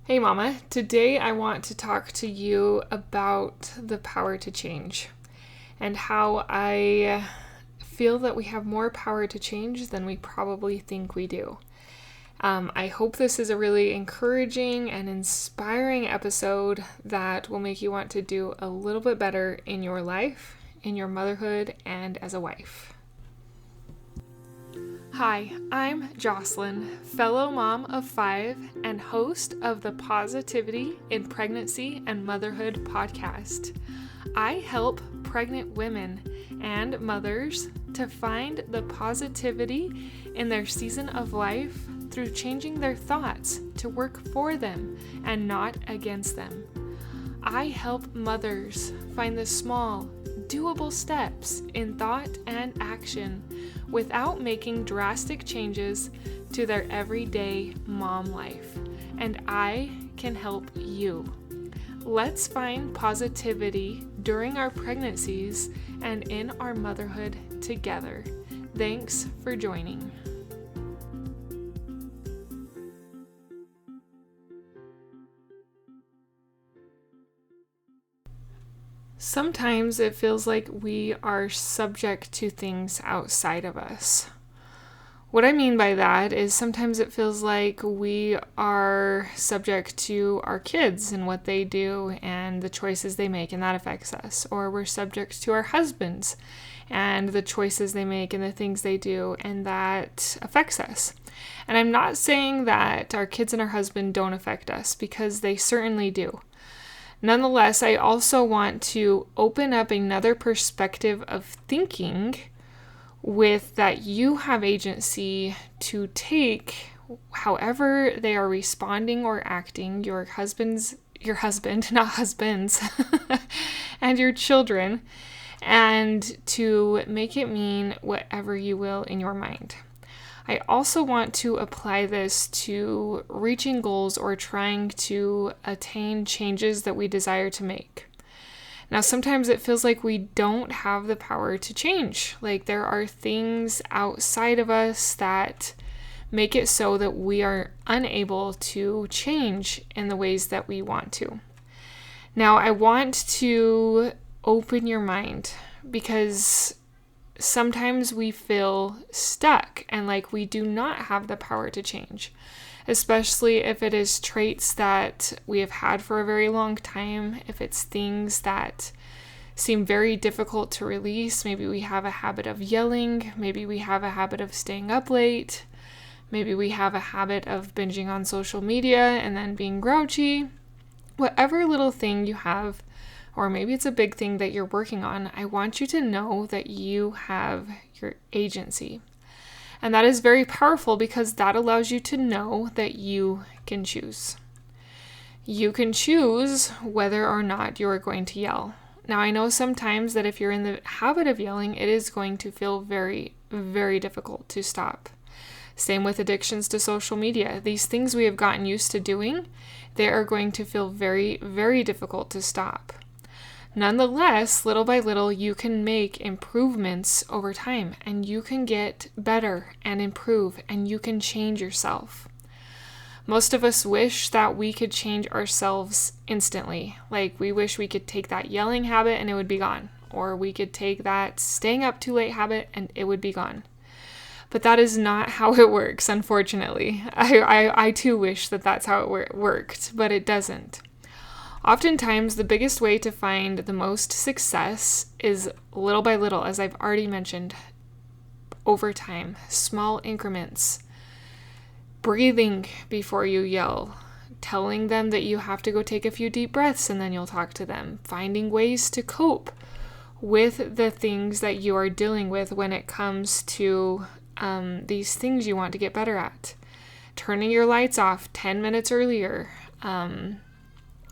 Hey Mama, today I want to talk to you about the power to change and how I feel that we have more power to change than we probably think we do. I hope this is a really encouraging and inspiring episode that will make you want to do a little bit better in your life, in your motherhood, and as a wife. Hi, I'm Jocelyn, fellow mom of 5 and host of the Positivity in Pregnancy and Motherhood podcast. I help pregnant women and mothers to find the positivity in their season of life through changing their thoughts to work for them and not against them. I help mothers find the small, doable steps in thought and action without making drastic changes to their everyday mom life. And I can help you. Let's find positivity during our pregnancies and in our motherhood together. Thanks for joining. Sometimes it feels like we are subject to things outside of us. What I mean by that is sometimes it feels like we are subject to our kids and what they do and the choices they make, and that affects us. Or we're subject to our husbands and the choices they make and the things they do, and that affects us. And I'm not saying that our kids and our husband don't affect us, because they certainly do. Nonetheless, I also want to open up another perspective of thinking with that you have agency to take however they are responding or acting, your husband, not husbands, and your children, and to make it mean whatever you will in your mind. I also want to apply this to reaching goals or trying to attain changes that we desire to make. Now, sometimes it feels like we don't have the power to change. Like there are things outside of us that make it so that we are unable to change in the ways that we want to. Now, I want to open your mind because sometimes we feel stuck and like we do not have the power to change, especially if it is traits that we have had for a very long time, if it's things that seem very difficult to release. Maybe we have a habit of yelling, maybe we have a habit of staying up late, maybe we have a habit of binging on social media and then being grouchy. Whatever little thing you have, or maybe it's a big thing that you're working on, I want you to know that you have your agency. And that is very powerful because that allows you to know that you can choose. You can choose whether or not you are going to yell. Now, I know sometimes that if you're in the habit of yelling, it is going to feel very, very difficult to stop. Same with addictions to social media. These things we have gotten used to doing, they are going to feel very, very difficult to stop. Nonetheless, little by little, you can make improvements over time, and you can get better and improve, and you can change yourself. Most of us wish that we could change ourselves instantly. Like we wish we could take that yelling habit and it would be gone. Or we could take that staying up too late habit and it would be gone. But that is not how it works, unfortunately. I too wish that that's how it worked, but it doesn't. Oftentimes, the biggest way to find the most success is little by little, as I've already mentioned, over time, small increments. Breathing before you yell, telling them that you have to go take a few deep breaths and then you'll talk to them, finding ways to cope with the things that you are dealing with when it comes to these things you want to get better at. Turning your lights off 10 minutes earlier,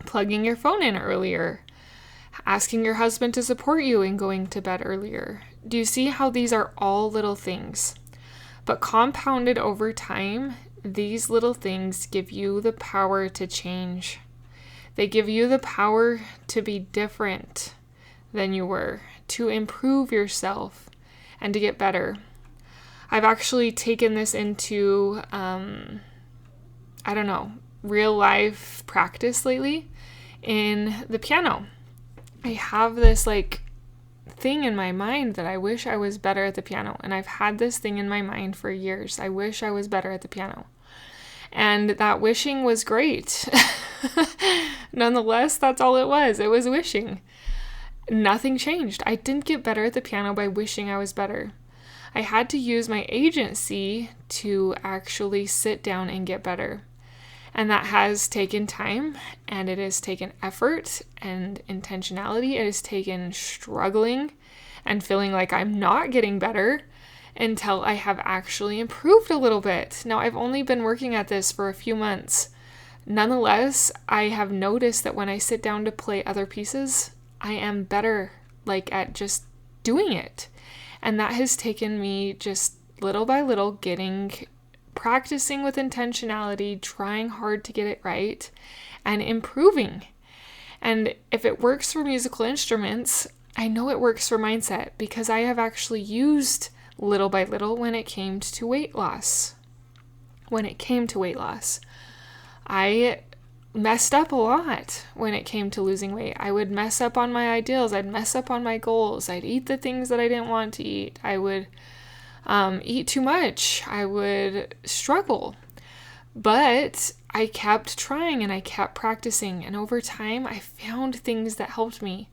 plugging your phone in earlier, asking your husband to support you in going to bed earlier. Do you see how these are all little things? But compounded over time, these little things give you the power to change. They give you the power to be different than you were, to improve yourself, and to get better. I've actually taken this into, real life practice lately in the piano. I have this like thing in my mind that I wish I was better at the piano. And I've had this thing in my mind for years. I wish I was better at the piano. And that wishing was great. Nonetheless, that's all it was. It was wishing. Nothing changed. I didn't get better at the piano by wishing I was better. I had to use my agency to actually sit down and get better. And that has taken time, and it has taken effort and intentionality. It has taken struggling and feeling like I'm not getting better until I have actually improved a little bit. Now, I've only been working at this for a few months. Nonetheless, I have noticed that when I sit down to play other pieces, I am better like at just doing it. And that has taken me just little by little practicing with intentionality, trying hard to get it right, and improving. And if it works for musical instruments, I know it works for mindset because I have actually used little by little when it came to weight loss. I messed up a lot when it came to losing weight. I would mess up on my ideals. I'd mess up on my goals. I'd eat the things that I didn't want to eat. I would eat too much. I would struggle. But I kept trying and I kept practicing. And over time, I found things that helped me.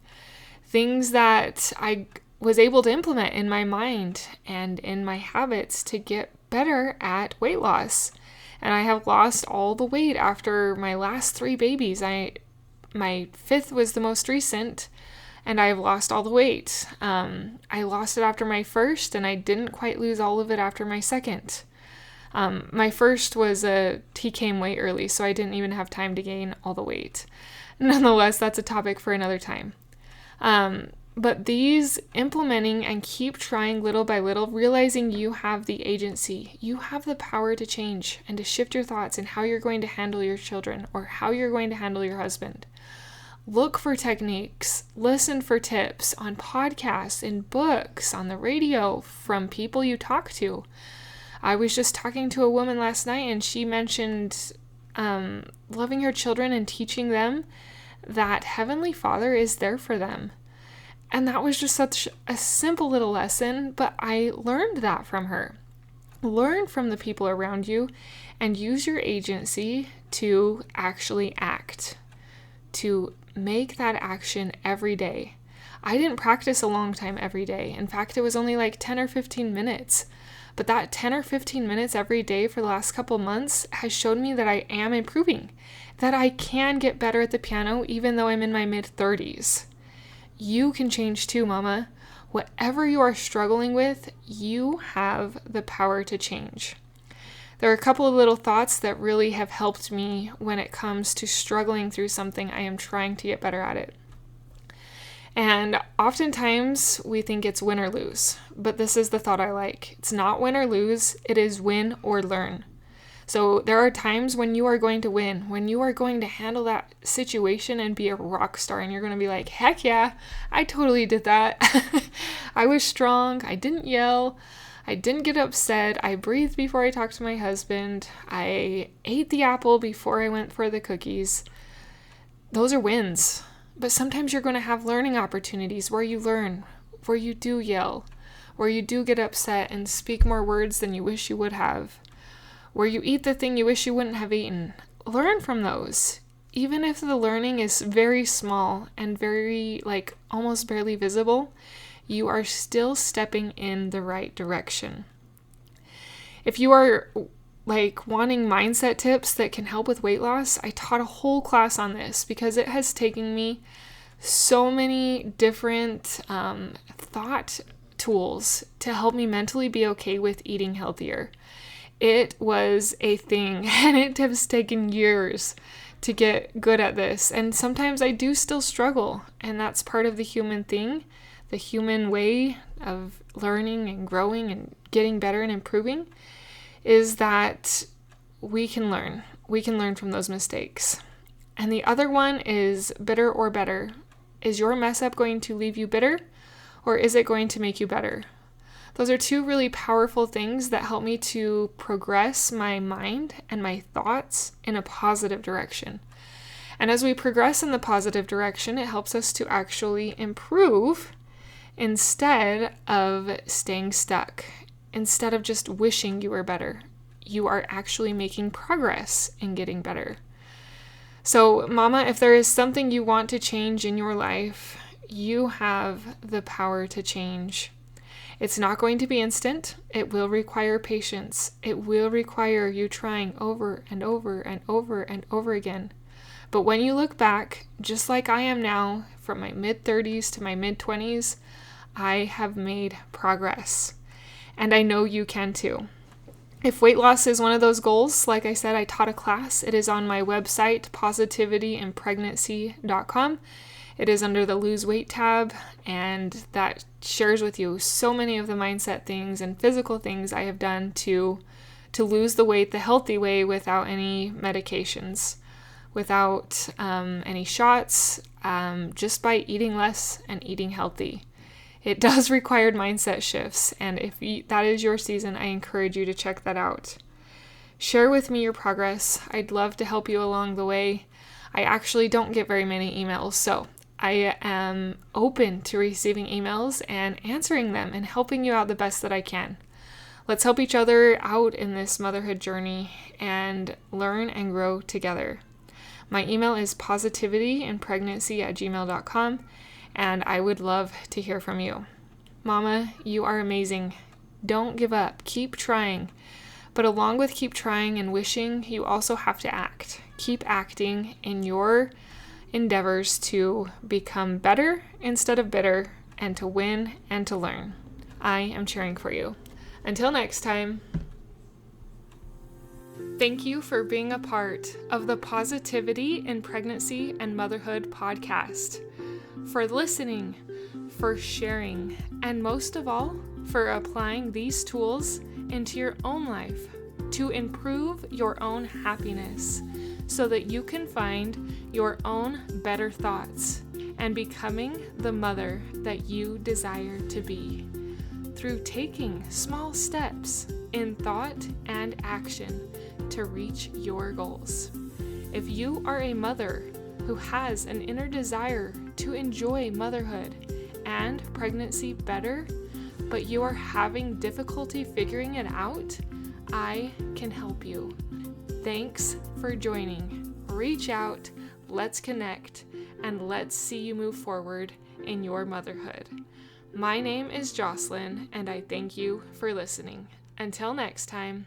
Things that I was able to implement in my mind and in my habits to get better at weight loss. And I have lost all the weight after my last 3 babies. My 5th was the most recent, and I've lost all the weight. I lost it after my first, and I didn't quite lose all of it after my second. My first he came way early, so I didn't even have time to gain all the weight. Nonetheless, that's a topic for another time. But these implementing and keep trying little by little, realizing you have the agency, you have the power to change and to shift your thoughts in how you're going to handle your children or how you're going to handle your husband. Look for techniques, listen for tips on podcasts, in books, on the radio, from people you talk to. I was just talking to a woman last night and she mentioned loving her children and teaching them that Heavenly Father is there for them. And that was just such a simple little lesson, but I learned that from her. Learn from the people around you and use your agency to actually act, to make that action every day. I didn't practice a long time every day. In fact, it was only like 10 or 15 minutes. But that 10 or 15 minutes every day for the last couple months has shown me that I am improving, that I can get better at the piano even though I'm in my mid-30s. You can change too, mama. Whatever you are struggling with, you have the power to change. There are a couple of little thoughts that really have helped me when it comes to struggling through something I am trying to get better at it. And oftentimes we think it's win or lose, but this is the thought I like. It's not win or lose, it is win or learn. So there are times when you are going to win, when you are going to handle that situation and be a rock star, and you're going to be like, heck yeah, I totally did that. I was strong. I didn't yell. I didn't get upset. I breathed before I talked to my husband. I ate the apple before I went for the cookies. Those are wins. But sometimes you're going to have learning opportunities where you learn, where you do yell, where you do get upset and speak more words than you wish you would have, where you eat the thing you wish you wouldn't have eaten. Learn from those. Even if the learning is very small and very, almost barely visible, you are still stepping in the right direction. If you are wanting mindset tips that can help with weight loss, I taught a whole class on this because it has taken me so many different thought tools to help me mentally be okay with eating healthier. It was a thing, and it has taken years to get good at this. And sometimes I do still struggle, and that's part of the human thing, the human way of learning and growing and getting better and improving, is that we can learn. We can learn from those mistakes. And the other one is bitter or better. Is your mess up going to leave you bitter, or is it going to make you better? Those are two really powerful things that help me to progress my mind and my thoughts in a positive direction. And as we progress in the positive direction, it helps us to actually improve instead of staying stuck. Instead of just wishing you were better, you are actually making progress in getting better. So, Mama, if there is something you want to change in your life, you have the power to change. It's not going to be instant. It will require patience. It will require you trying over and over and over and over again. But when you look back, just like I am now, from my mid-30s to my mid-20s, I have made progress. And I know you can too. If weight loss is one of those goals, like I said, I taught a class. It is on my website, positivityandpregnancy.com. It is under the Lose Weight tab, and that shares with you so many of the mindset things and physical things I have done to lose the weight the healthy way without any medications, without any shots, just by eating less and eating healthy. It does require mindset shifts, and if that is your season, I encourage you to check that out. Share with me your progress. I'd love to help you along the way. I actually don't get very many emails, so I am open to receiving emails and answering them and helping you out the best that I can. Let's help each other out in this motherhood journey and learn and grow together. My email is positivityandpregnancy@gmail.com, and I would love to hear from you. Mama, you are amazing. Don't give up. Keep trying. But along with keep trying and wishing, you also have to act. Keep acting in your endeavors to become better instead of bitter, and to win and to learn. I am cheering for you. Until next time. Thank you for being a part of the Positivity in Pregnancy and Motherhood podcast, for listening, for sharing, and most of all, for applying these tools into your own life to improve your own happiness so that you can find your own better thoughts and becoming the mother that you desire to be through taking small steps in thought and action to reach your goals. If you are a mother who has an inner desire to enjoy motherhood and pregnancy better, but you are having difficulty figuring it out, I can help you. Thanks for joining. Reach out, let's connect, and let's see you move forward in your motherhood. My name is Jocelyn, and I thank you for listening. Until next time.